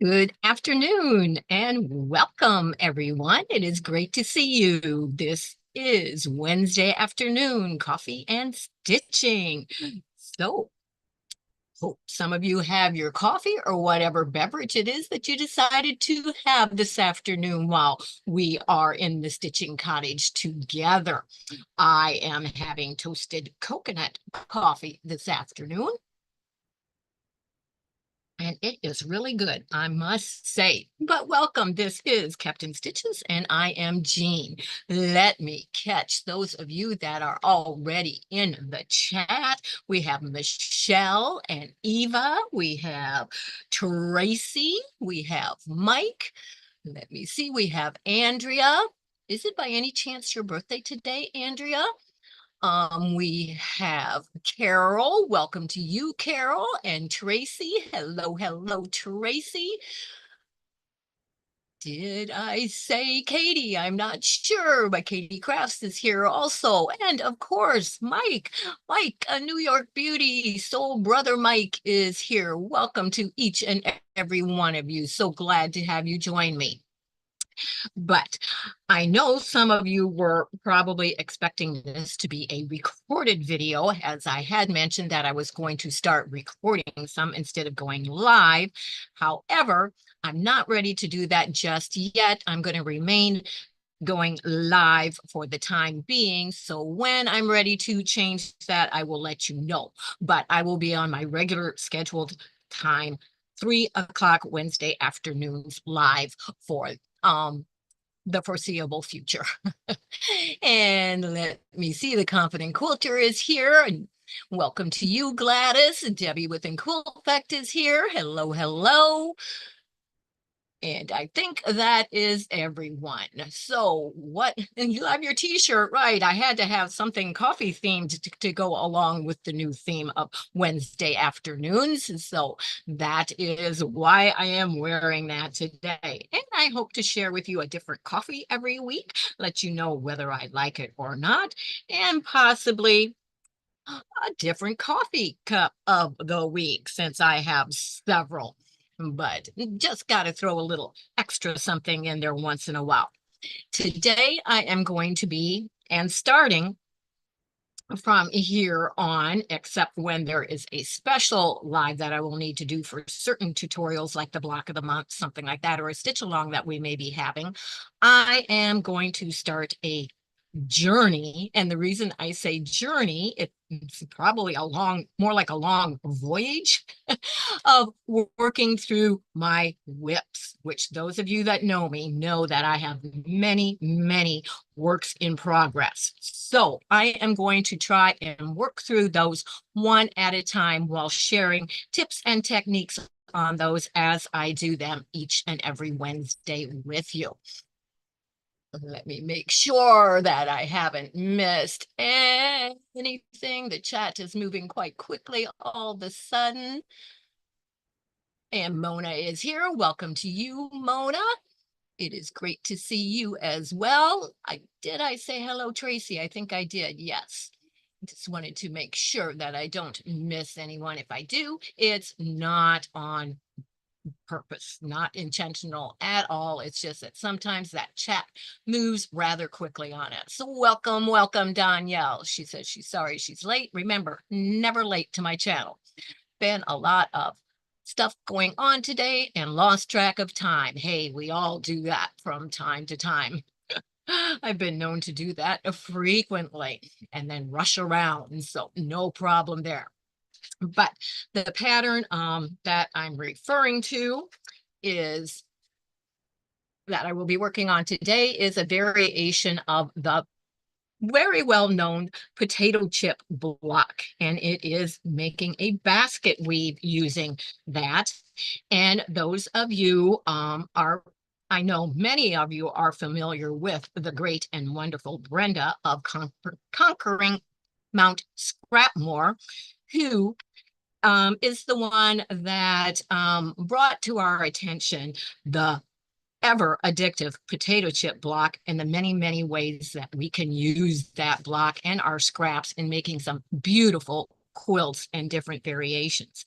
Good afternoon and welcome, everyone. It is great to see you. This is Wednesday afternoon coffee and stitching. So, hope some of you have your coffee or whatever beverage it is that you decided to have this afternoon while we are in the stitching cottage together. I am having toasted coconut coffee this afternoon. And it is really good, I must say. But welcome, this is Captain Stitches, and I am Jean. Let me catch those of you that are already in the chat. We have Michelle and Eva. We have Tracy. We have Mike. Let me see. We have Andrea. Is it by any chance your birthday today, Andrea? We have Carol. Welcome to you, Carol, and Tracy. Hello, hello, Tracy. Did I say Katie? I'm not sure, but Katie Crafts is here also. And of course, Mike. Mike, a New York beauty. Soul brother Mike is here. Welcome to each and every one of you. So glad to have you join me. But I know some of you were probably expecting this to be a recorded video, as I had mentioned that I was going to start recording some instead of going live. However, I'm not ready to do that just yet. I'm going to remain going live for the time being. So when I'm ready to change that, I will let you know. But I will be on my regular scheduled time, 3 o'clock Wednesday afternoons live for the foreseeable future. And let me see, the Confident Quilter is here. And welcome to you, Gladys. Debbie within Quilt Effect is here. Hello, hello. And I think that is everyone. So what, and you have your t-shirt, right? I had to have something coffee themed to go along with the new theme of Wednesday afternoons. So that is why I am wearing that today. And I hope to share with you a different coffee every week, let you know whether I like it or not, and possibly a different coffee cup of the week since I have several, but just got to throw a little extra something in there once in a while. Today, I am going to be, and starting from here on, except when there is a special live that I will need to do for certain tutorials like the block of the month, something like that, or a stitch along that we may be having, I am going to start a journey. And the reason I say journey, it's probably more like a long voyage of working through my whips, which those of you that know me know that I have many, many works in progress. So I am going to try and work through those one at a time while sharing tips and techniques on those as I do them each and every Wednesday with you. Let me make sure that I haven't missed anything. The chat is moving quite quickly all of a sudden. And Mona is here. Welcome to you, Mona. It is great to see you as well. Did I say hello, Tracy? I think I did. Yes. Just wanted to make sure that I don't miss anyone. If I do, it's not on purpose, not intentional at all. It's just that sometimes that chat moves rather quickly on it. So welcome, welcome, Danielle. She says she's sorry she's late. Remember, never late to my channel. Been a lot of stuff going on today and lost track of time. Hey, we all do that from time to time. I've been known to do that frequently and then rush around. So no problem there. But the pattern that I'm referring to is that I will be working on today is a variation of the very well-known potato chip block, and it is making a basket weave using that. And those of you I know many of you are familiar with the great and wonderful Brenda of Conquering Mount Scrapmore, who is the one that brought to our attention the ever addictive potato chip block and the many, many ways that we can use that block and our scraps in making some beautiful quilts and different variations.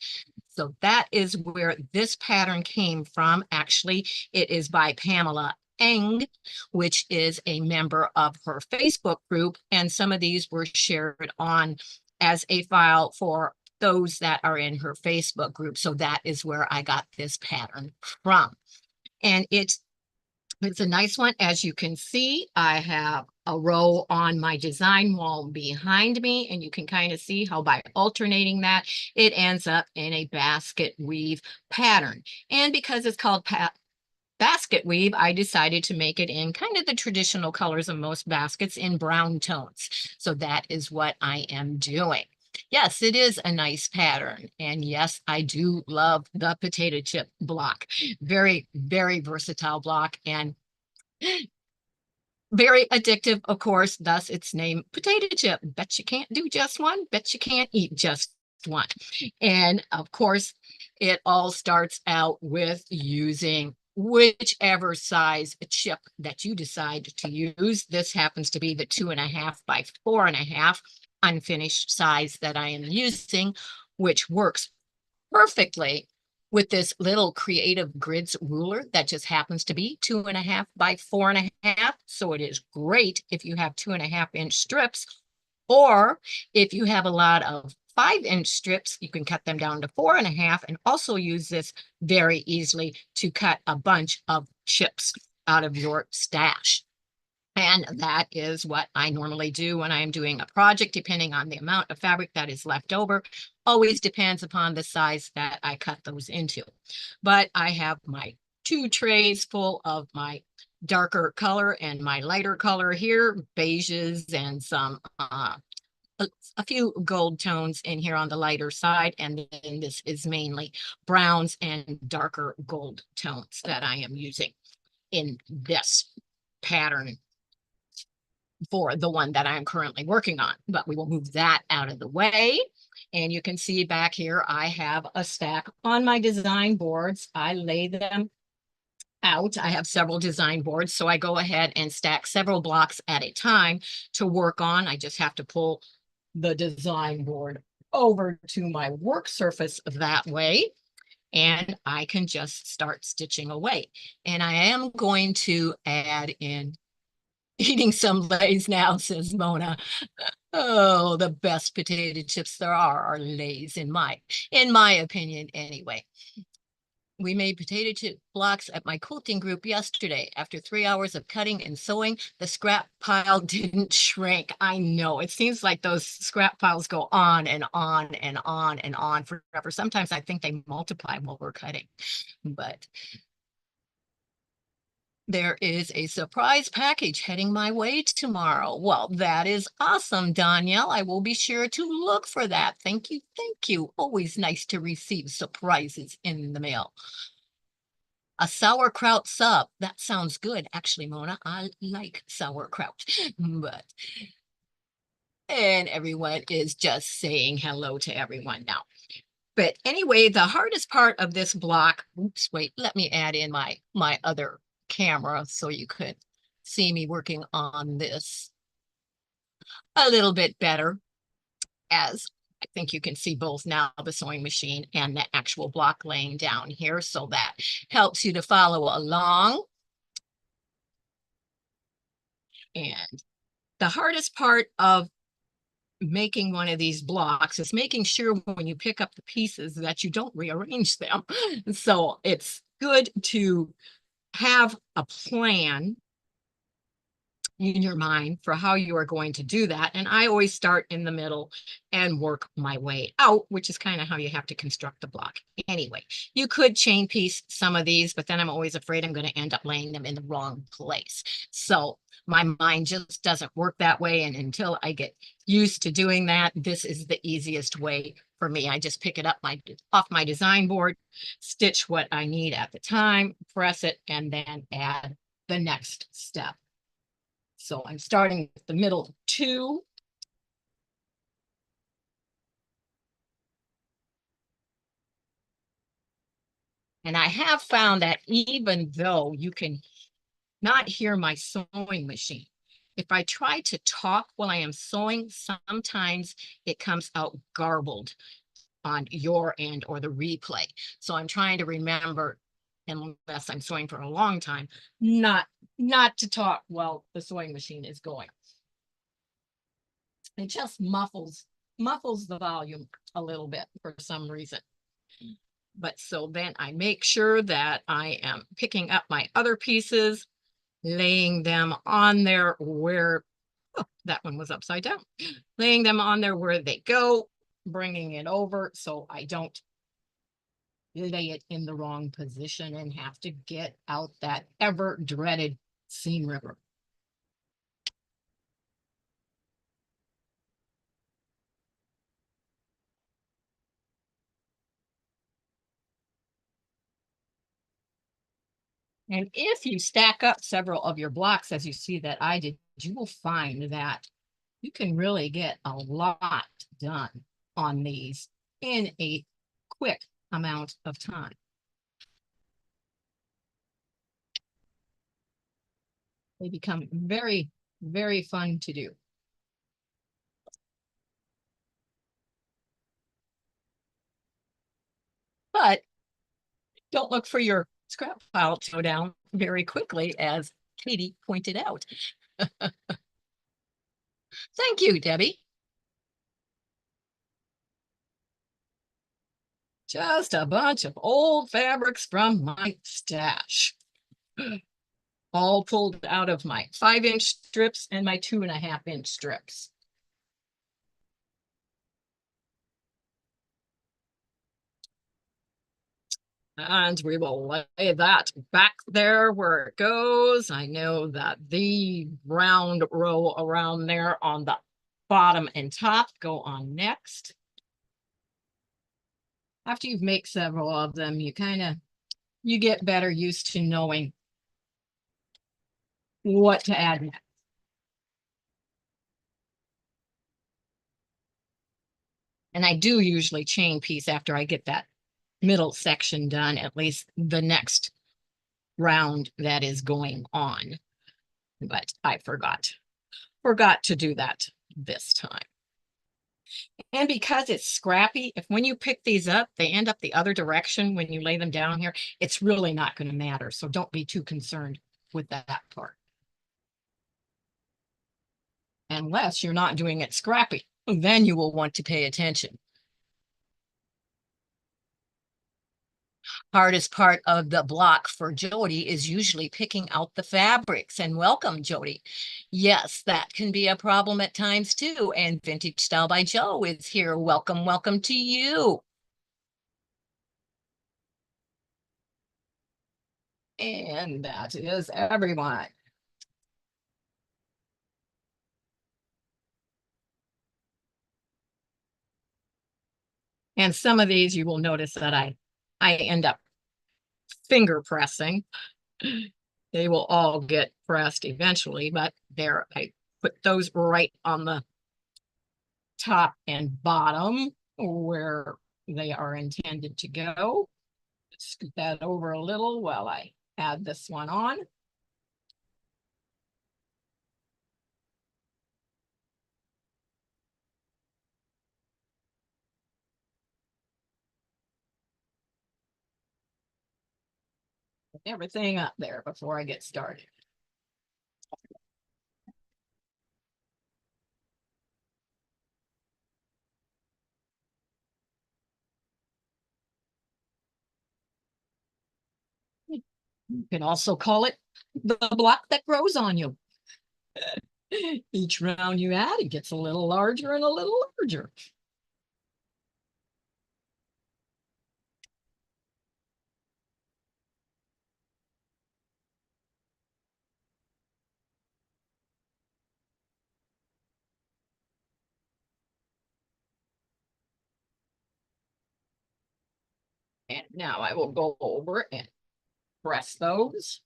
So that is where this pattern came from. Actually, it is by Pamela Eng, which is a member of her Facebook group. And some of these were shared on as a file for those that are in her Facebook group. So that is where I got this pattern from. And it's a nice one. As you can see, I have a row on my design wall behind me, and you can kind of see how by alternating that, it ends up in a basket weave pattern. And because it's called basket weave, I decided to make it in kind of the traditional colors of most baskets in brown tones. So that is what I am doing. Yes, it is a nice pattern. And yes, I do love the potato chip block. Very, very versatile block and very addictive, of course, thus its name, potato chip. Bet you can't do just one, bet you can't eat just one. And of course, it all starts out with using whichever size chip that you decide to use. This happens to be the 2.5 by 4.5 unfinished size that I am using, which works perfectly with this little creative grids ruler that just happens to be 2.5 by 4.5. So it is great if you have 2.5-inch strips, or if you have a lot of 5-inch strips, you can cut them down to 4.5 and also use this very easily to cut a bunch of chips out of your stash. And that is what I normally do when I am doing a project, depending on the amount of fabric that is left over. Always depends upon the size that I cut those into. But I have my 2 trays full of my darker color and my lighter color here, beiges and some a few gold tones in here on the lighter side. And then this is mainly browns and darker gold tones that I am using in this pattern for the one that I'm currently working on, but we will move that out of the way. And you can see back here, I have a stack on my design boards. I lay them out. I have several design boards, so I go ahead and stack several blocks at a time to work on. I just have to pull the design board over to my work surface that way, and I can just start stitching away. And I am going to add in eating some Lay's now, says Mona. Oh, the best potato chips there are Lay's in my opinion anyway. We made potato chip blocks at my quilting group yesterday. After 3 hours of cutting and sewing, the scrap pile didn't shrink. I know, it seems like those scrap piles go on and on and on and on forever. Sometimes I think they multiply while we're cutting, but there is a surprise package heading my way tomorrow. Well, that is awesome, Danielle. I will be sure to look for that. Thank you. Thank you. Always nice to receive surprises in the mail. A sauerkraut sub. That sounds good. Actually, Mona, I like sauerkraut. But, and everyone is just saying hello to everyone now. But anyway, the hardest part of this block, oops, wait, let me add in my other camera so you could see me working on this a little bit better, as I think you can see both now the sewing machine and the actual block laying down here. So that helps you to follow along. And the hardest part of making one of these blocks is making sure when you pick up the pieces that you don't rearrange them. So it's good to have a plan in your mind for how you are going to do that. And I always start in the middle and work my way out, which is kind of how you have to construct the block. Anyway, you could chain piece some of these, but then I'm always afraid I'm going to end up laying them in the wrong place. So my mind just doesn't work that way. And until I get used to doing that, this is the easiest way for me. I just pick it up off my design board, stitch what I need at the time, press it, and then add the next step. So I'm starting with the middle 2. And I have found that even though you can not hear my sewing machine, if I try to talk while I am sewing, sometimes it comes out garbled on your end or the replay. So I'm trying to remember, unless I'm sewing for a long time, not to talk while the sewing machine is going. It just muffles the volume a little bit for some reason. But so then I make sure that I am picking up my other pieces, laying them on there where, oh, that one was upside down, laying them on there where they go, bringing it over so I don't lay it in the wrong position and have to get out that ever dreaded seam ripper. And if you stack up several of your blocks, as you see that I did, you will find that you can really get a lot done on these in a quick amount of time. They become very, very fun to do. But don't look for your scrap pile to go down very quickly, as Katie pointed out. Thank you, Debbie. Just a bunch of old fabrics from my stash. All pulled out of my 5-inch strips and my 2.5-inch strips. And we will lay that back there where it goes. I know that the round row around there on the bottom and top go on next. After you've made several of them, you get better used to knowing what to add next. And I do usually chain piece after I get that middle section done, at least the next round that is going on. But I forgot to do that this time. And because it's scrappy, if when you pick these up, they end up the other direction when you lay them down here, it's really not going to matter. So don't be too concerned with that part. Unless you're not doing it scrappy, then you will want to pay attention. Hardest part of the block for Jody is usually picking out the fabrics. And welcome, Jody. Yes, that can be a problem at times too. And Vintage Style by Joe is here. Welcome, welcome to you. And that is everyone. And some of these you will notice that I end up finger pressing. They will all get pressed eventually, but there I put those right on the top and bottom where they are intended to go. Scoot that over a little while I add this one on. Everything up there before I get started. You can also call it the block that grows on you. Each round you add, it gets a little larger and a little larger. And now I will go over and press those.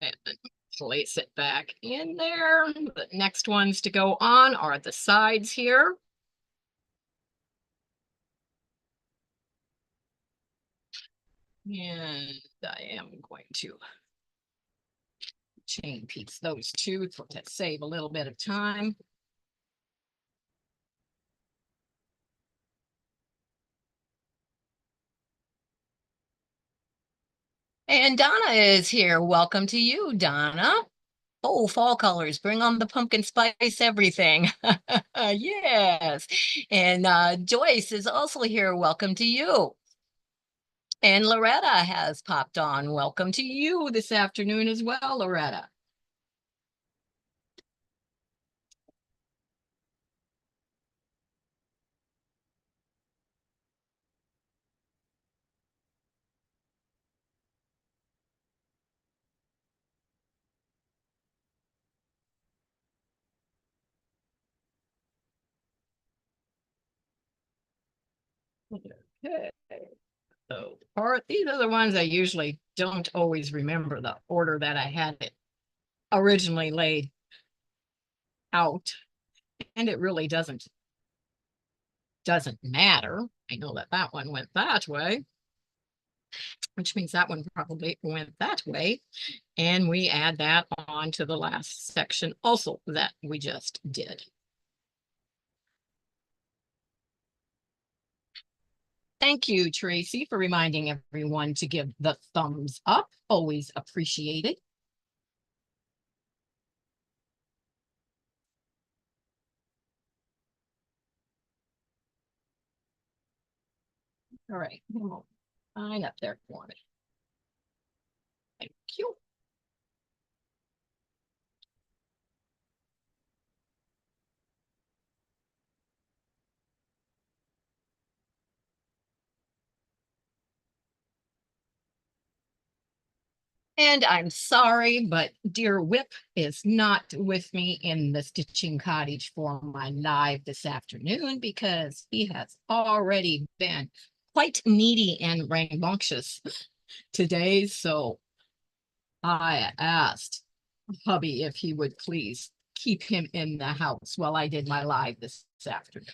And place it back in there. The next ones to go on are the sides here. And I am going to chain piece those two to save a little bit of time. And Donna is here. Welcome to you, Donna. Oh, fall colors, bring on the pumpkin spice everything. Yes. And Joyce is also here. Welcome to you. And Loretta has popped on. Welcome to you this afternoon as well, Loretta. Okay. So, these are the ones I usually don't always remember the order that I had it originally laid out, and it really doesn't matter. I know that that one went that way, which means that one probably went that way. And we add that on to the last section also that we just did. Thank you, Tracy, for reminding everyone to give the thumbs up. Always appreciated. All right, line up there for me. Thank you. And I'm sorry, but dear Whip is not with me in the Stitching Cottage for my live this afternoon because he has already been quite needy and rambunctious today. So I asked hubby if he would please keep him in the house while I did my live this afternoon.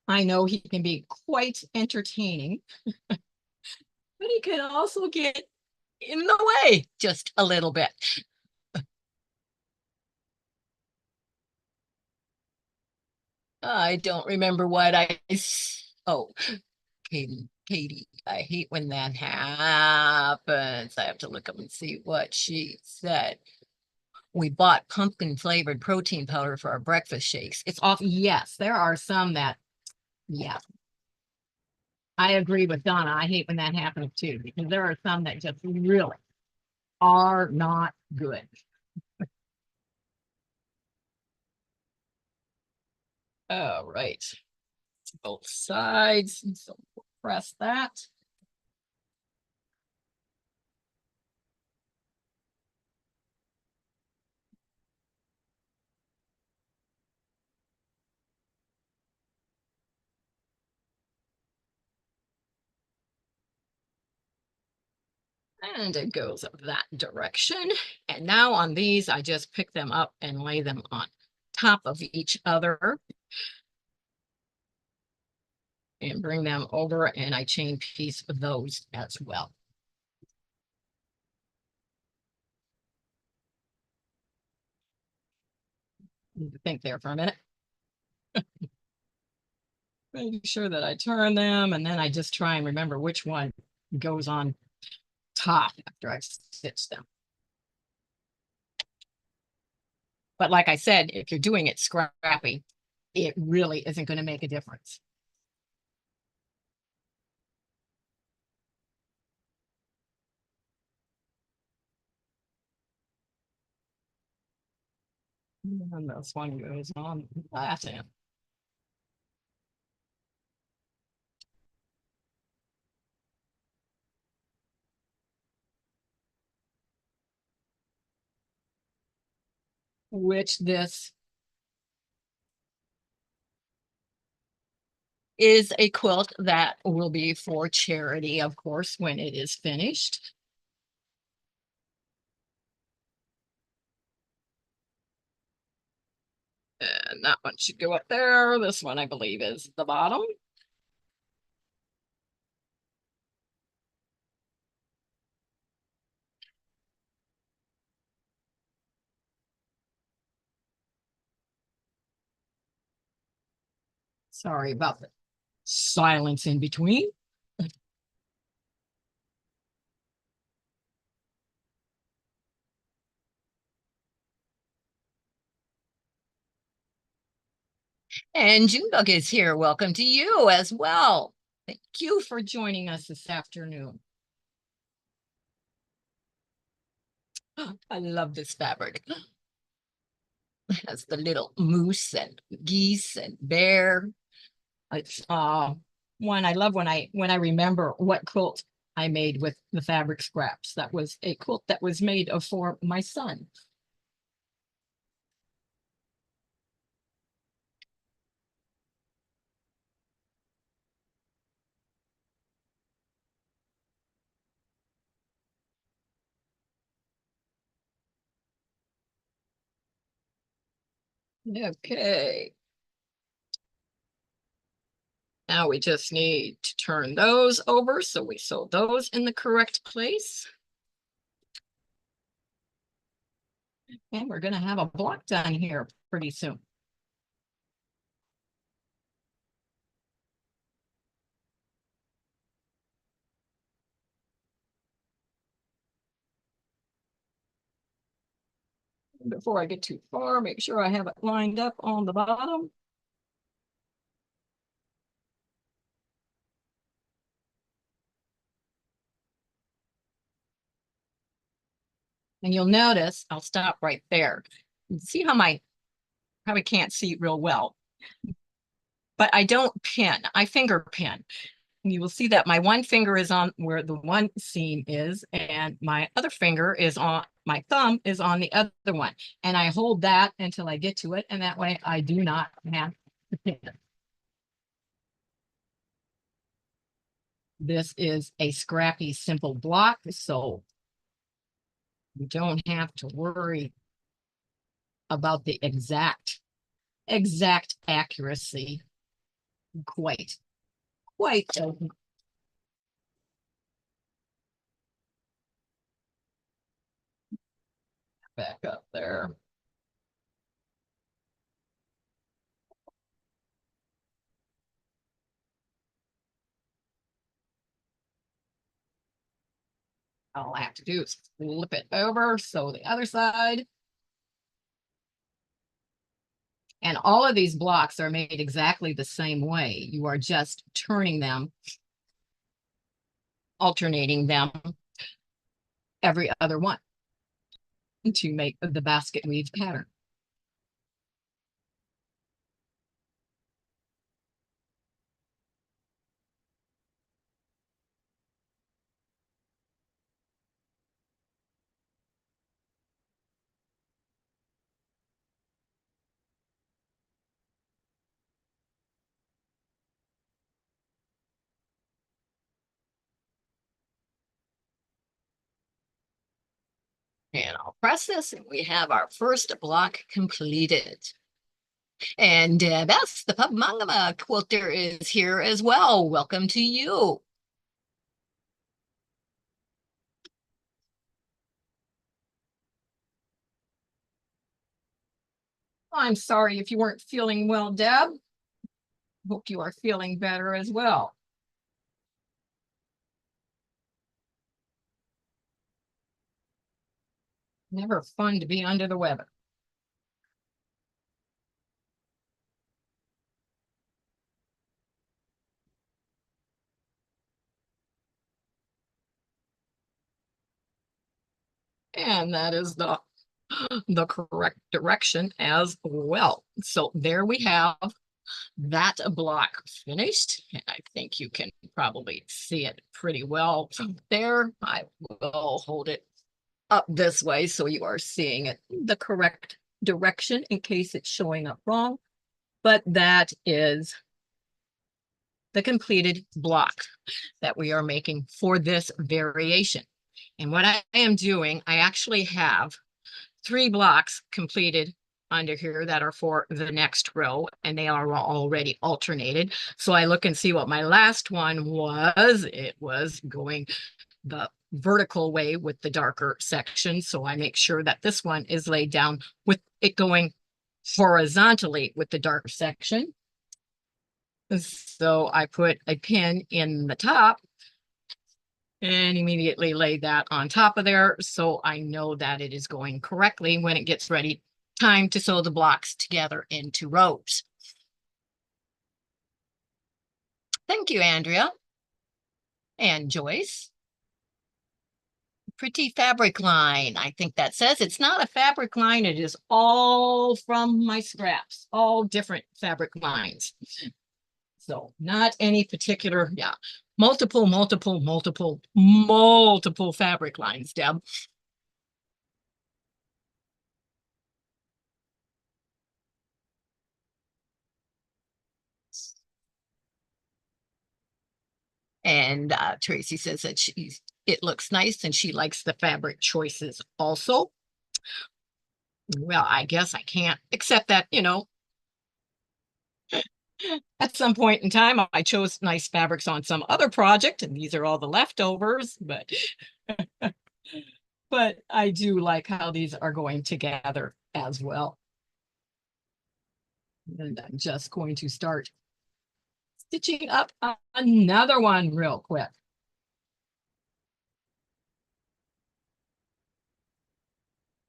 I know he can be quite entertaining, but he can also get in the way just a little bit. I don't remember what oh, Katie, I hate when that happens. I have to look up and see what she said. We bought pumpkin flavored protein powder for our breakfast shakes. It's off. Yes, there are some that, yeah, I agree with Donna. I hate when that happens too, because there are some that just really are not good. All right, both sides. So we'll press that. And it goes up that direction. And now on these, I just pick them up and lay them on top of each other and bring them over, and I chain piece those as well. Need to think there for a minute. Making sure that I turn them, and then I just try and remember which one goes on top after I've stitched them. But like I said, if you're doing it scrappy, it really isn't going to make a difference. And this one goes on that end. Which this is a quilt that will be for charity, of course, when it is finished. And that one should go up there. This one, I believe, is the bottom. Sorry about the silence in between. And Junebug is here. Welcome to you as well. Thank you for joining us this afternoon. I love this fabric. It has the little moose and geese and bear. It's one I love when I remember what quilt I made with the fabric scraps. That was a quilt that was made for my son. Okay. Now we just need to turn those over so we sew those in the correct place. And we're going to have a block done here pretty soon. Before I get too far, make sure I have it lined up on the bottom. And you'll notice, I'll stop right there. See how my probably can't see real well, but I don't pin, I finger pin. You will see that my one finger is on where the one seam is, and my other finger is on, my thumb is on the other one. And I hold that until I get to it, and that way I do not have to pin. This is a scrappy, simple block, so you don't have to worry about the exact accuracy quite back up there. All I have to do is flip it over, so the other side. And all of these blocks are made exactly the same way. You are just turning them, alternating them every other one to make the basket weave pattern. And I'll press this, and we have our first block completed. And Bess, the Pub Mangama quilter, is here as well. Welcome to you. I'm sorry if you weren't feeling well, Deb. Hope you are feeling better as well. Never fun to be under the weather. And that is the correct direction as well. So there we have that block finished. And I think you can probably see it pretty well there. I will hold it up this way so you are seeing it the correct direction in case it's showing up wrong. But that is the completed block that we are making for this variation. And what I am doing, I actually have 3 blocks completed under here that are for the next row, and they are already alternated. So I look and see what my last one was. It was going the vertical way with the darker section. So I make sure that this one is laid down with it going horizontally with the darker section. So I put a pin in the top and immediately lay that on top of there, so I know that it is going correctly when it gets ready. Time to sew the blocks together into rows. Thank you, Andrea. And Joyce. Pretty fabric line. I think that says it's not a fabric line. It is all from my scraps, all different fabric lines. So not any particular, yeah, multiple fabric lines, Deb. And Tracy says that it looks nice and she likes the fabric choices also. Well, I guess I can't accept that, at some point in time, I chose nice fabrics on some other project, and these are all the leftovers, but but I do like how these are going together as well. And I'm just going to start stitching up another one real quick.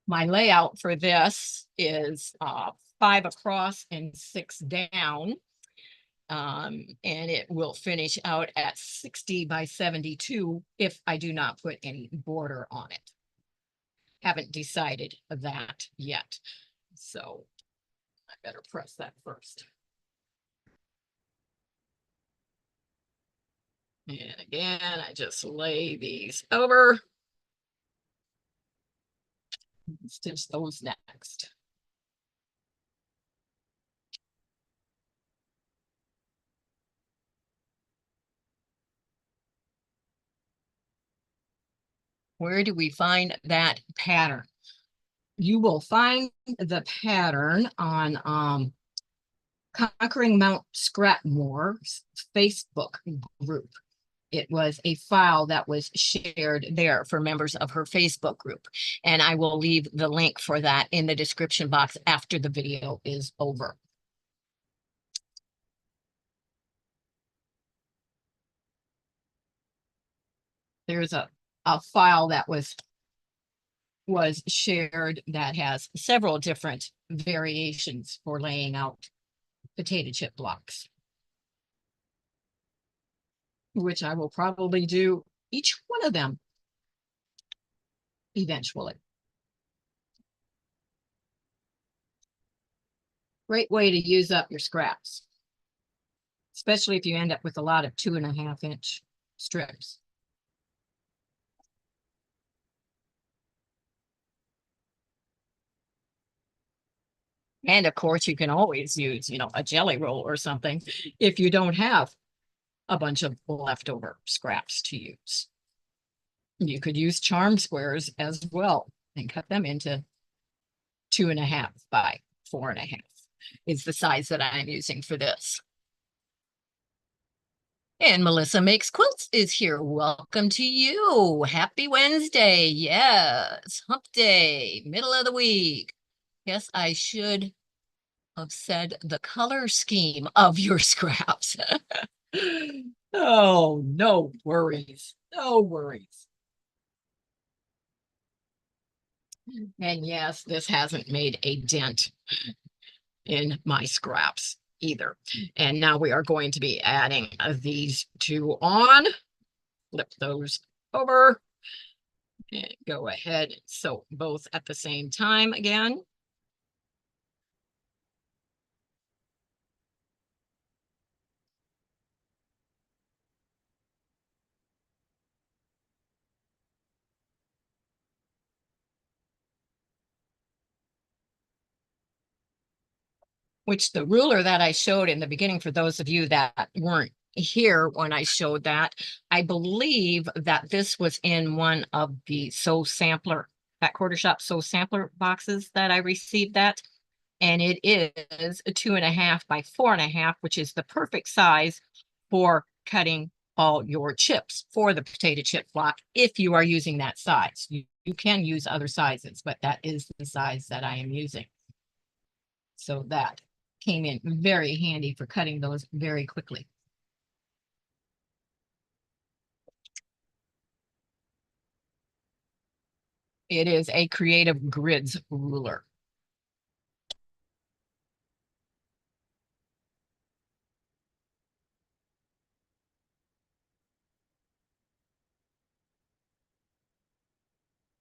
My layout for this is 5 across and 6 down. And it will finish out at 60 by 72 if I do not put any border on it. Haven't decided that yet. So I better press that first. And again, I just lay these over. Stitch those next. Where do we find that pattern? You will find the pattern on Conquering Mount Scrapmore's Facebook group. It was a file that was shared there for members of her Facebook group. And I will leave the link for that in the description box after the video is over. There's a file that was shared that has several different variations for laying out potato chip blocks, which I will probably do each one of them eventually. Great way to use up your scraps, especially if you end up with a lot of 2.5-inch strips. And of course, you can always use, a jelly roll or something if you don't have a bunch of leftover scraps to use. You could use charm squares as well and cut them into 2.5 by 4.5 is the size that I'm using for this. And Melissa Makes Quilts is here. Welcome to you. Happy Wednesday. Yes, hump day, middle of the week. Yes, I should have said the color scheme of your scraps. Oh, no worries. No worries. And yes, this hasn't made a dent in my scraps either. And now we are going to be adding these two on. Flip those over and go ahead and sew both at the same time again. Which the ruler that I showed in the beginning, for those of you that weren't here when I showed that, I believe that this was in one of the sew sampler, that quarter shop sew sampler boxes that I received that. and it is a 2.5 by 4.5, which is the perfect size for cutting all your chips for the potato chip block. If you are using that size, you can use other sizes, but that is the size that I am using. So that came in very handy for cutting those very quickly. It is a Creative Grids ruler.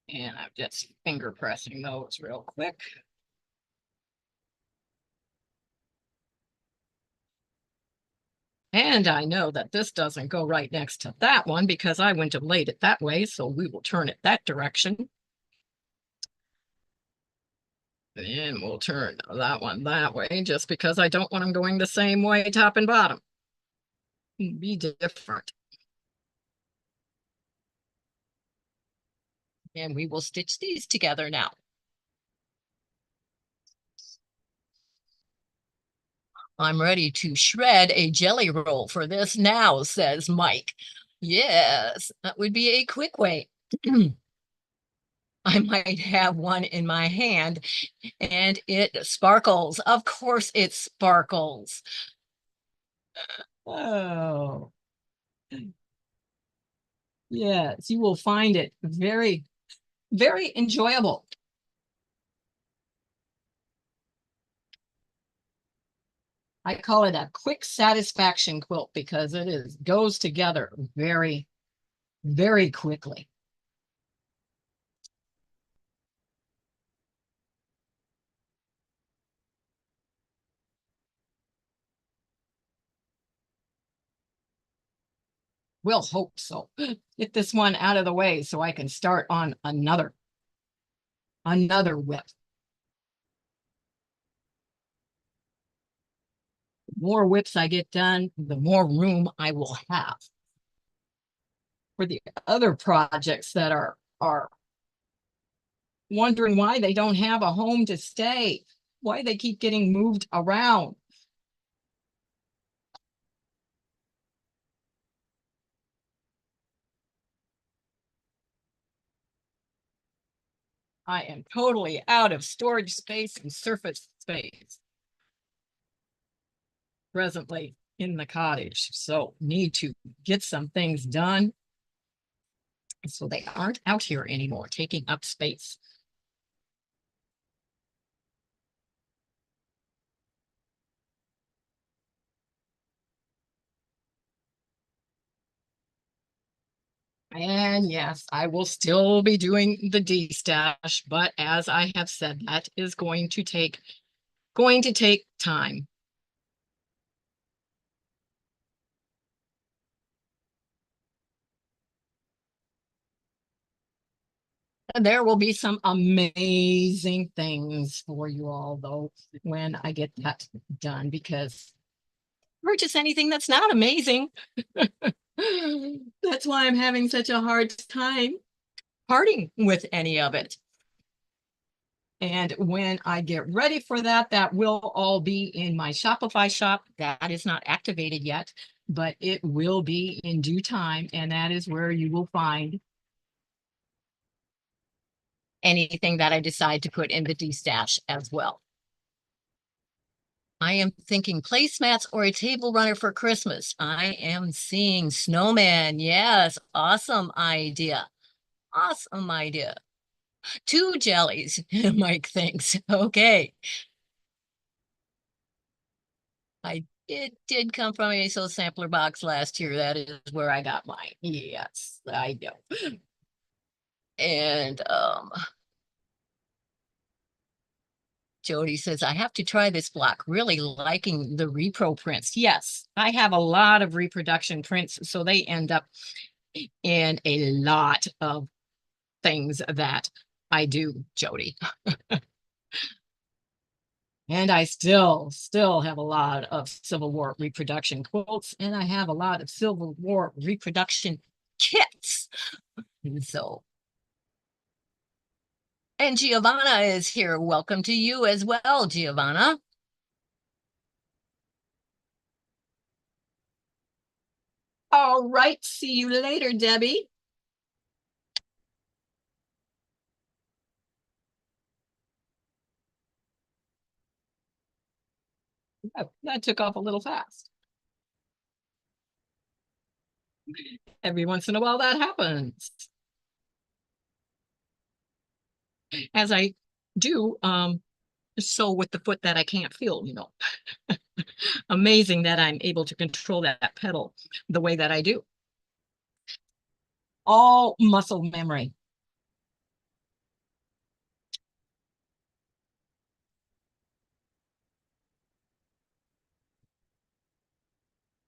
And I'm just finger pressing those real quick. And I know that this doesn't go right next to that one because I went and laid it that way, so we will turn it that direction. And we'll turn that one that way just because I don't want them going the same way, top and bottom. Be different. And we will stitch these together now. I'm ready to shred a jelly roll for this now, says Mike. Yes, that would be a quick way. I might have one in my hand and it sparkles. Of course it sparkles. Oh, yes, you will find it very, very enjoyable. I call it a quick satisfaction quilt because it is goes together very, very quickly. We'll hope so. Get this one out of the way so I can start on another whip. The more whips I get done, the more room I will have for the other projects that are wondering why they don't have a home to stay, why they keep getting moved around. I am totally out of storage space and surface space presently in the cottage. So need to get some things done so they aren't out here anymore, taking up space. And yes, I will still be doing the D-stash, but as I have said, that is going to take time. And there will be some amazing things for you all, though, when I get that done, because purchase anything that's not amazing. That's why I'm having such a hard time parting with any of it. And when I get ready for that, that will all be in my Shopify shop. That is not activated yet, but it will be in due time. And that is where you will find anything that I decide to put in the D-stash as well. I am thinking placemats or a table runner for Christmas. I am seeing snowman. Yes, awesome idea. Awesome idea. 2 jellies, Mike thinks. Okay. It did come from a so sampler box last year. That is where I got mine. Yes, I know. And Jody says, I have to try this block. Really liking the repro prints. Yes, I have a lot of reproduction prints, so they end up in a lot of things that I do, Jody. And I still have a lot of Civil War reproduction quilts, and I have a lot of Civil War reproduction kits. And so And Giovanna is here. Welcome to you as well, Giovanna. All right. See you later, Debbie. Oh, that took off a little fast. Every once in a while that happens. As I do so with the foot that I can't feel. Amazing that I'm able to control that pedal the way that I do. All muscle memory.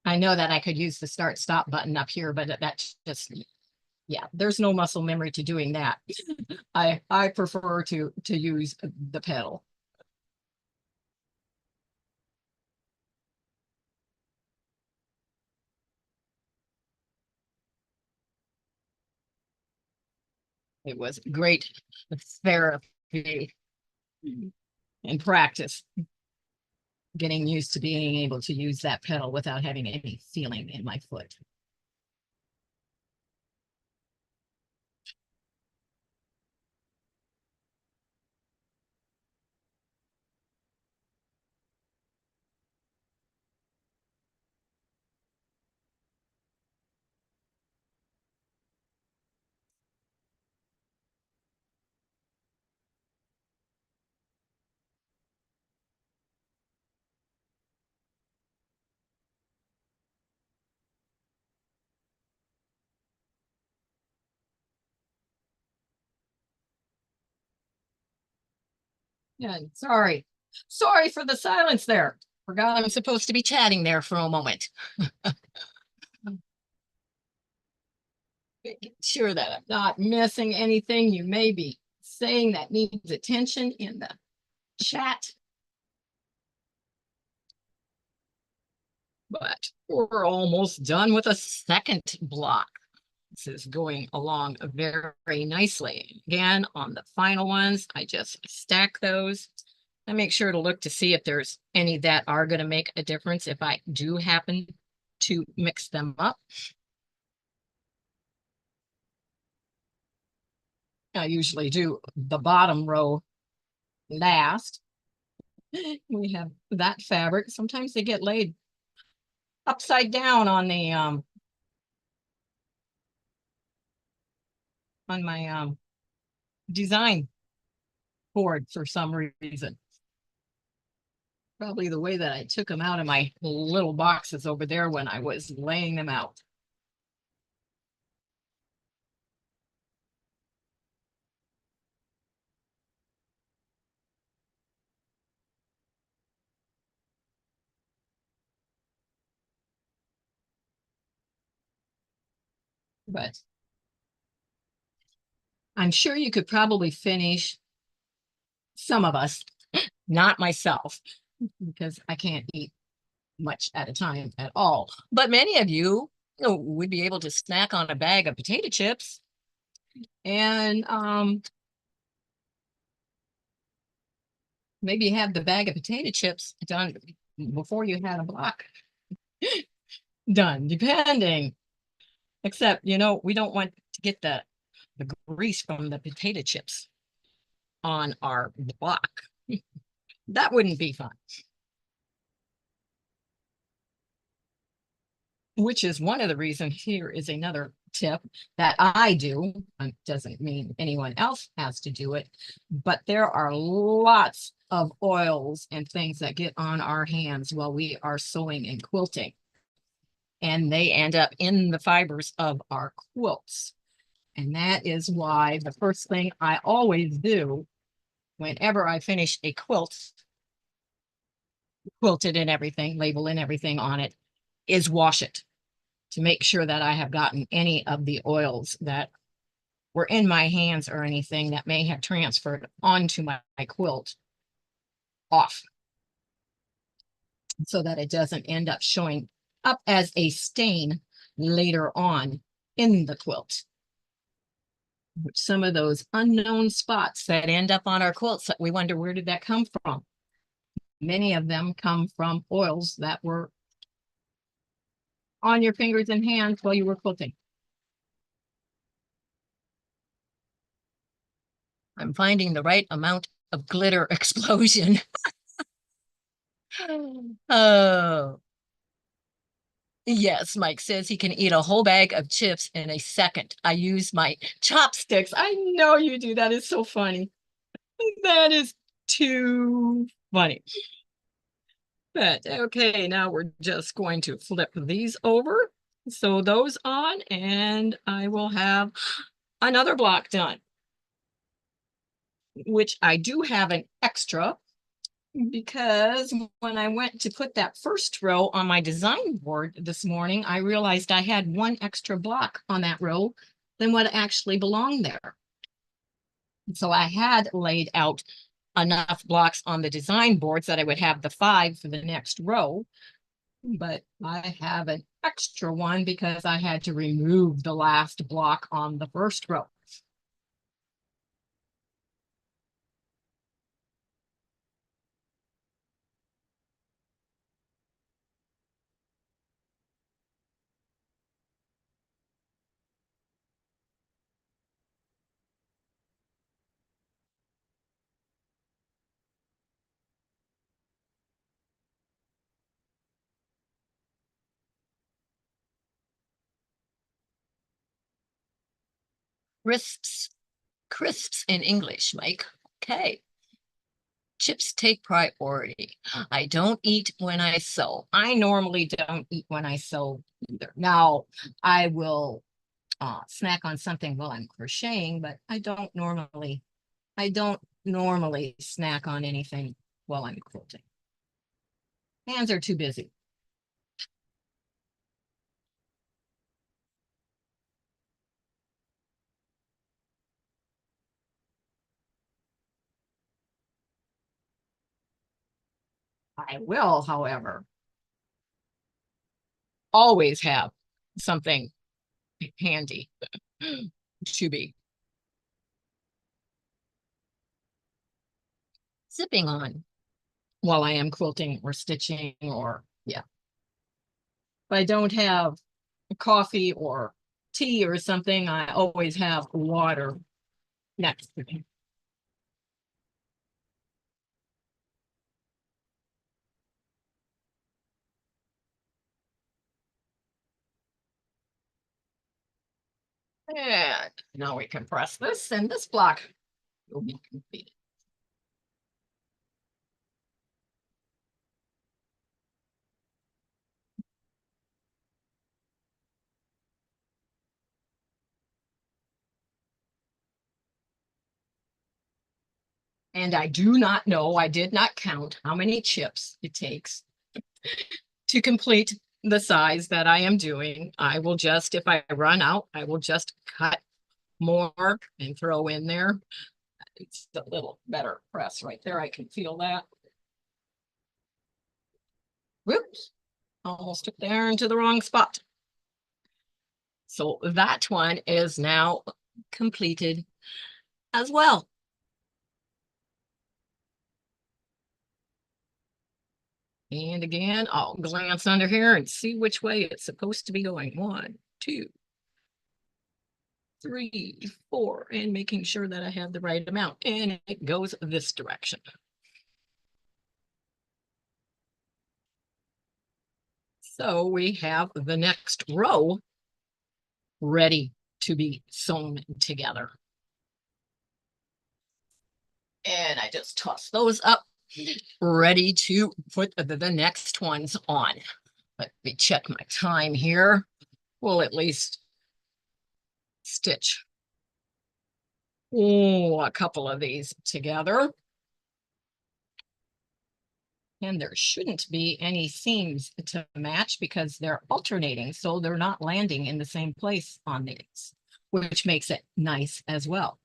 I know that I could use the start stop button up here, but that's just, yeah, there's no muscle memory to doing that. I prefer to use the pedal. It was great therapy and practice, getting used to being able to use that pedal without having any feeling in my foot. Yeah, sorry. Sorry for the silence there. Forgot I'm supposed to be chatting there for a moment. Making sure that I'm not missing anything you may be saying that needs attention in the chat. But we're almost done with a second block. This is going along very nicely. Again, on the final ones, I just stack those. I make sure to look to see if there's any that are going to make a difference if I do happen to mix them up. I usually do the bottom row last. We have that fabric. Sometimes they get laid upside down on the on my design board for some reason. Probably the way that I took them out of my little boxes over there when I was laying them out. But I'm sure you could probably finish some of us, not myself, because I can't eat much at a time at all. But many of you would be able to snack on a bag of potato chips and maybe have the bag of potato chips done before you had a block done, depending. Except, we don't want to get the grease from the potato chips on our block. That wouldn't be fun. Which is one of the reasons. Here is another tip that I do. It doesn't mean anyone else has to do it, but there are lots of oils and things that get on our hands while we are sewing and quilting, and they end up in the fibers of our quilts. And that is why the first thing I always do whenever I finish a quilt, quilted and everything, label and everything on it, is wash it to make sure that I have gotten any of the oils that were in my hands or anything that may have transferred onto my quilt off, so that it doesn't end up showing up as a stain later on in the quilt. some of those unknown spots that end up on our quilts that we wonder where did that come from. Many of them come from oils that were on your fingers and hands while you were quilting. I'm finding the right amount of glitter explosion. Oh, yes, Mike says he can eat a whole bag of chips in a second. I use my chopsticks. I know you do. That is so funny. That is too funny. But okay, now we're just going to flip these over. Sew those on, and I will have another block done, which I do have an extra because when I went to put that first row on my design board this morning, I realized I had one extra block on that row than what actually belonged there. So I had laid out enough blocks on the design boards that I would have the 5 for the next row, but I have an extra one because I had to remove the last block on the first row. Crisps, crisps in English, Mike. Okay. Chips take priority. I don't eat when I sew. I normally don't eat when I sew either. Now, I will snack on something while I'm crocheting, but I don't normally snack on anything while I'm quilting. Hands are too busy. I will, however, always have something handy to be sipping on while I am quilting or stitching or, yeah. If I don't have coffee or tea or something, I always have water next to me. And now we can press this, and this block will be completed. And I do not know, I did not count how many chips it takes to complete the size that I am doing. I will just, if I run out, I will just cut more and throw in there. It's a little better press right there. I can feel that. Whoops, almost took the iron to the wrong spot. So that one is now completed as well. And again, I'll glance under here and see which way it's supposed to be going. 1, 2, 3, 4, and making sure that I have the right amount. And it goes this direction. So we have the next row ready to be sewn together. And I just toss those up, ready to put the next ones on. Let me check my time here. We'll at least stitch a couple of these together. And there shouldn't be any seams to match because they're alternating, so they're not landing in the same place on these, which makes it nice as well.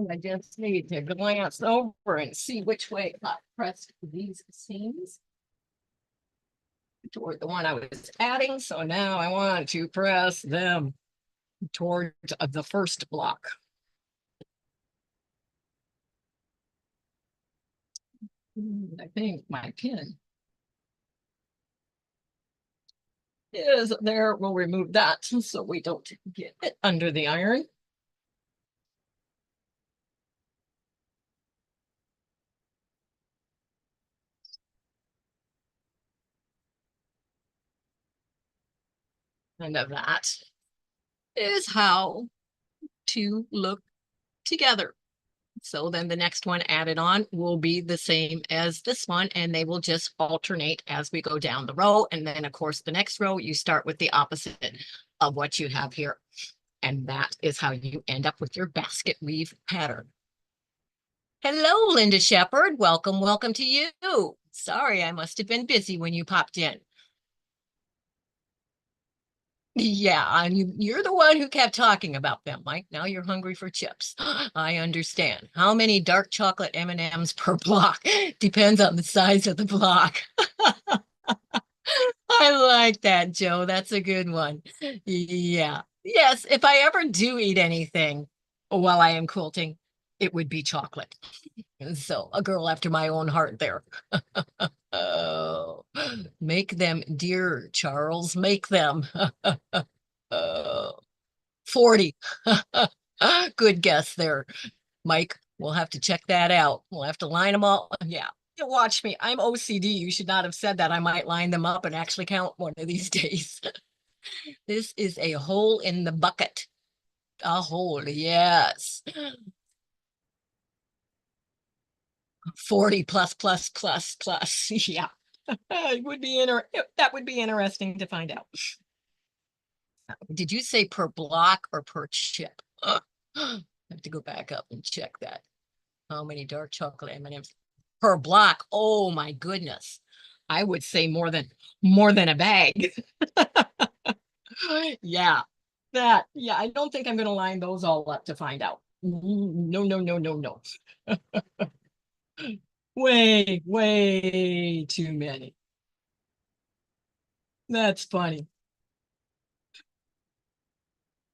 I just need to glance over and see which way I pressed these seams toward the one I was adding. So now I want to press them towards the first block. I think my pin is there. We'll remove that so we don't get it under the iron. And that is how to look together. So then the next one added on will be the same as this one, and they will just alternate as we go down the row. And then, of course, the next row, you start with the opposite of what you have here. And that is how you end up with your basket weave pattern. Hello, Linda Shepherd. Welcome, welcome to you. Sorry, I must have been busy when you popped in. Yeah, and you're the one who kept talking about them, Mike. Now you're hungry for chips. I understand. How many dark chocolate M&Ms per block? Depends on the size of the block. I like that, Joe. That's a good one. Yeah. Yes, if I ever do eat anything while I am quilting, it would be chocolate. So a girl after my own heart there. Oh, make them dear, Charles. Make them. Oh, 40. Good guess there, Mike. We'll have to check that out. We'll have to line them all. Yeah. Watch me. I'm OCD. You should not have said that. I might line them up and actually count one of these days. This is a hole in the bucket. A hole, yes. 40 plus, plus, plus, plus. Yeah. It would be that would be interesting to find out. Did you say per block or per chip? I have to go back up and check that. How many dark chocolate M&Ms per block? Oh my goodness. I would say more than a bag. Yeah. Yeah, I don't think I'm going to line those all up to find out. No, no, no, no, no. Way too many. That's funny.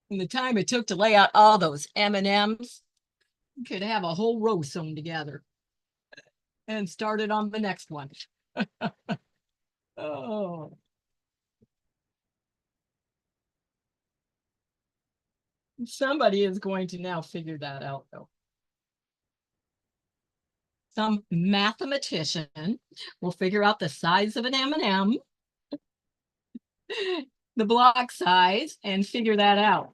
And the time it took to lay out all those M&Ms, you could have a whole row sewn together and started on the next one. Oh, somebody is going to now figure that out, though. Some mathematician will figure out the size of an M&M, the block size, and figure that out.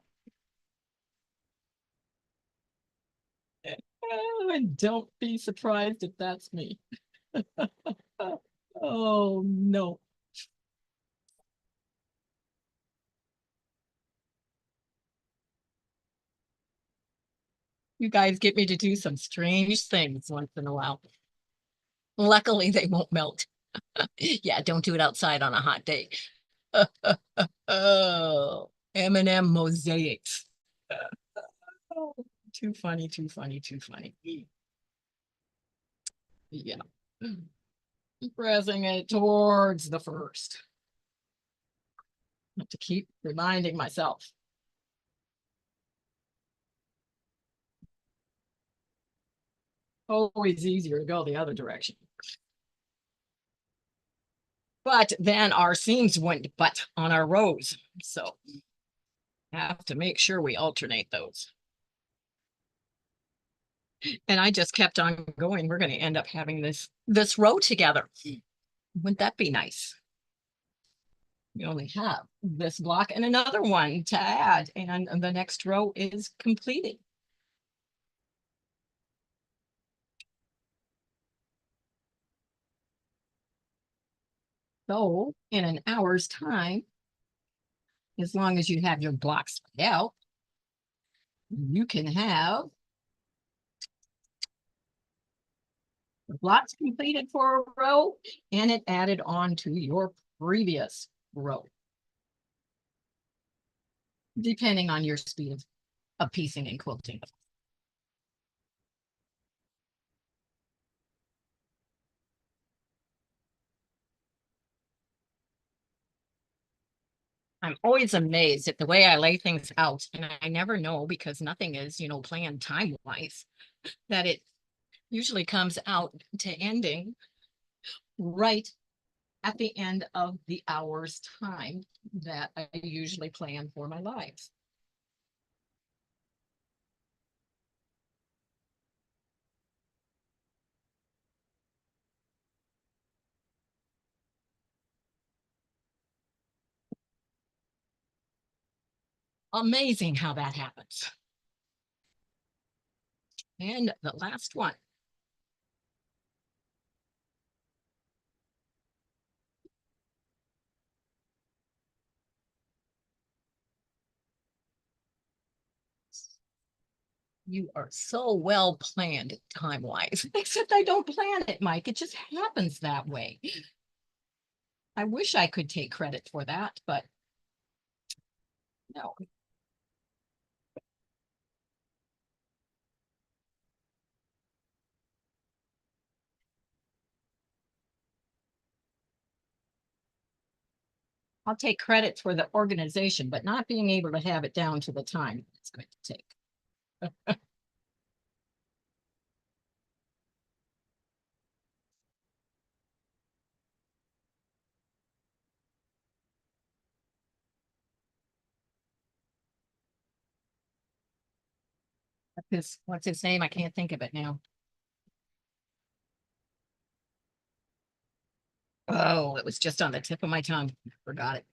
Oh, and don't be surprised if that's me. Oh, no. You guys get me to do some strange things once in a while. Luckily, they won't melt. Yeah, don't do it outside on a hot day. Oh, M&M mosaics. Oh, too funny, too funny, too funny. Yeah. Pressing it towards the first. I have to keep reminding myself. Always easier to go the other direction. But then our seams went butt on our rows. So have to make sure we alternate those. And I just kept on going. We're going to end up having this row together. Wouldn't that be nice? We only have this block and another one to add, and the next row is completed. So in an hour's time, as long as you have your blocks laid out, you can have the blocks completed for a row and it added on to your previous row, depending on your speed of piecing and quilting. I'm always amazed at the way I lay things out, and I never know because nothing is, planned time-wise, that it usually comes out to ending right at the end of the hour's time that I usually plan for my lives. Amazing how that happens. And the last one. You are so well planned time-wise, except I don't plan it, Mike. It just happens that way. I wish I could take credit for that, but no. I'll take credit for the organization, but not being able to have it down to the time it's going to take. What's his name? I can't think of it now. Oh, it was just on the tip of my tongue. Forgot it.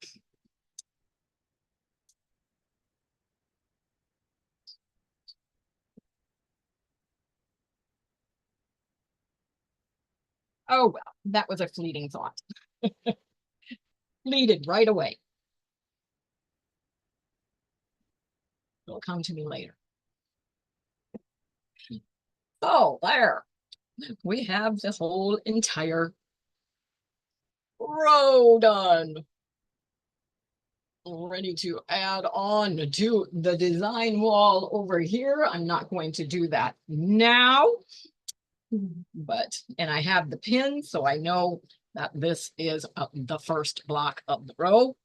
Oh, well, that was a fleeting thought. Fleeted right away. It'll come to me later. So there, we have this whole entire row done. Ready to add on to the design wall over here. I'm not going to do that now, and I have the pin, so I know that this is the first block of the row.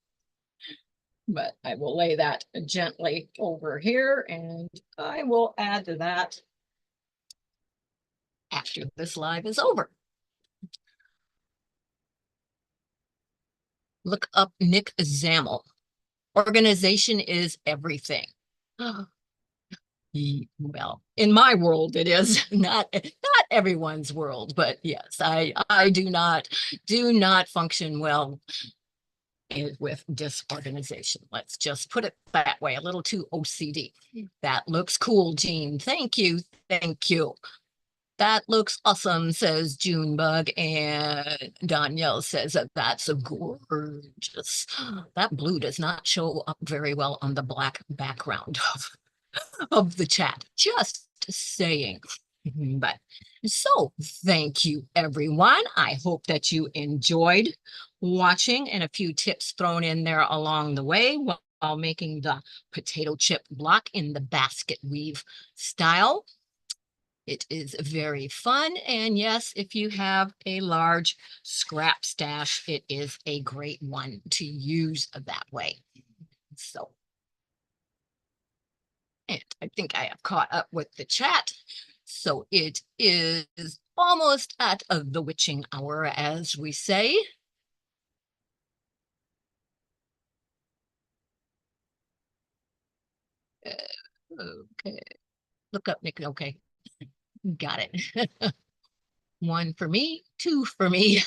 But I will lay that gently over here, and I will add to that after this live is over. Look up Nick Zammel. Organization is everything. Well, in my world, it is not everyone's world, but yes, I do not function well with disorganization. Let's just put it that way. A little too OCD. That looks cool, Jean. Thank you, thank you. That looks awesome, says Junebug, and Danielle says that that's a gorgeous. That blue does not show up very well on the black background of the chat. Just saying. But so thank you, everyone. I hope that you enjoyed watching and a few tips thrown in there along the way while making the potato chip block in the basket weave style. It is very fun. And yes, if you have a large scrap stash, it is a great one to use that way. So, and I think I have caught up with the chat. So it is almost at the witching hour, as we say. Okay. Look up, Nick. Okay. Got it. One for me, two for me.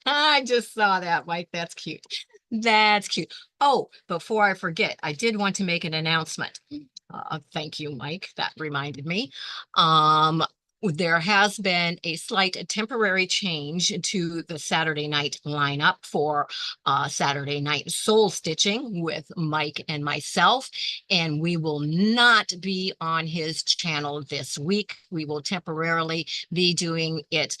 I just saw that, Mike. That's cute. That's cute. Oh, before I forget, I did want to make an announcement. Thank you, Mike. That reminded me. There has been a slight temporary change to the Saturday night lineup for Saturday night soul stitching with Mike and myself, and we will not be on his channel this week. We will temporarily be doing it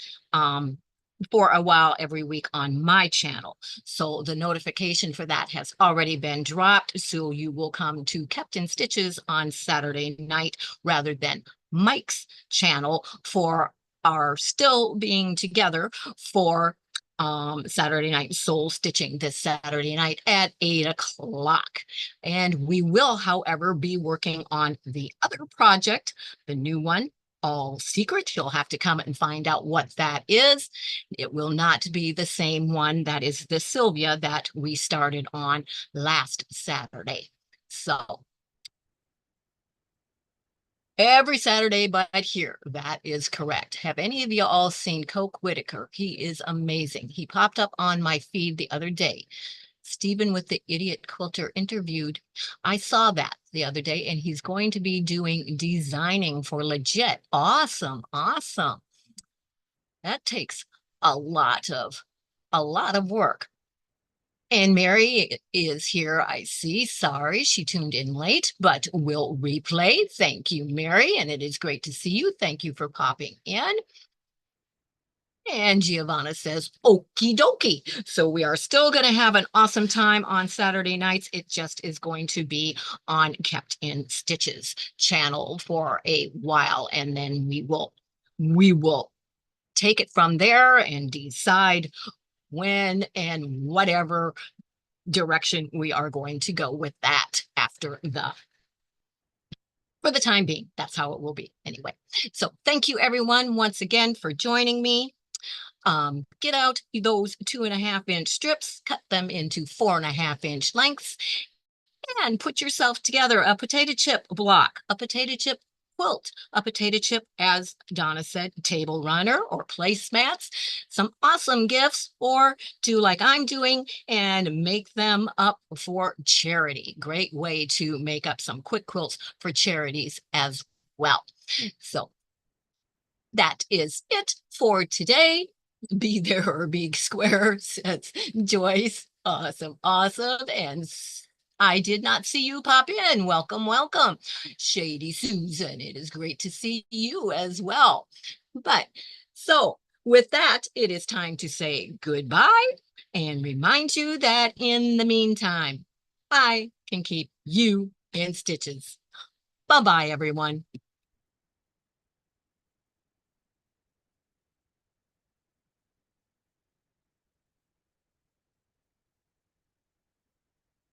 for a while every week on my channel. So the notification for that has already been dropped. So you will come to Captain Stitches on Saturday night rather than Mike's channel for our still being together for Saturday night soul stitching this Saturday night at 8 o'clock. And we will, however, be working on the other project, the new one, all secret. You'll have to come and find out what that is. It will not be the same one that is the Sylvia that we started on last Saturday. So every Saturday but here. That is correct. Have any of you all seen Coke Whitaker? He is amazing. He popped up on my feed the other day. Stephen with the Idiot Quilter interviewed. I saw that the other day, and he's going to be doing designing for legit. Awesome, awesome. That takes a lot of work. And Mary is here, I see. Sorry, she tuned in late, but will replay. Thank you, Mary, and it is great to see you. Thank you for popping in. And Giovanna says, okie dokie. So we are still going to have an awesome time on Saturday nights. It just is going to be on Kept in Stitches channel for a while, and then we will take it from there and decide when and whatever direction we are going to go with that for the time being. That's how it will be anyway. So thank you everyone once again for joining me. Get out those 2.5-inch strips, cut them into 4.5-inch lengths, and put yourself together a potato chip block, a potato chip quilt, a potato chip, as Donna said, table runner or placemats, some awesome gifts, or do like I'm doing and make them up for charity. Great way to make up some quick quilts for charities as well. So that is it for today. Be there or be square, says Joyce. Awesome, awesome. And I did not see you pop in. Welcome, welcome. Shady Susan, it is great to see you as well. But so with that, it is time to say goodbye and remind you that in the meantime, I can keep you in stitches. Bye-bye, everyone.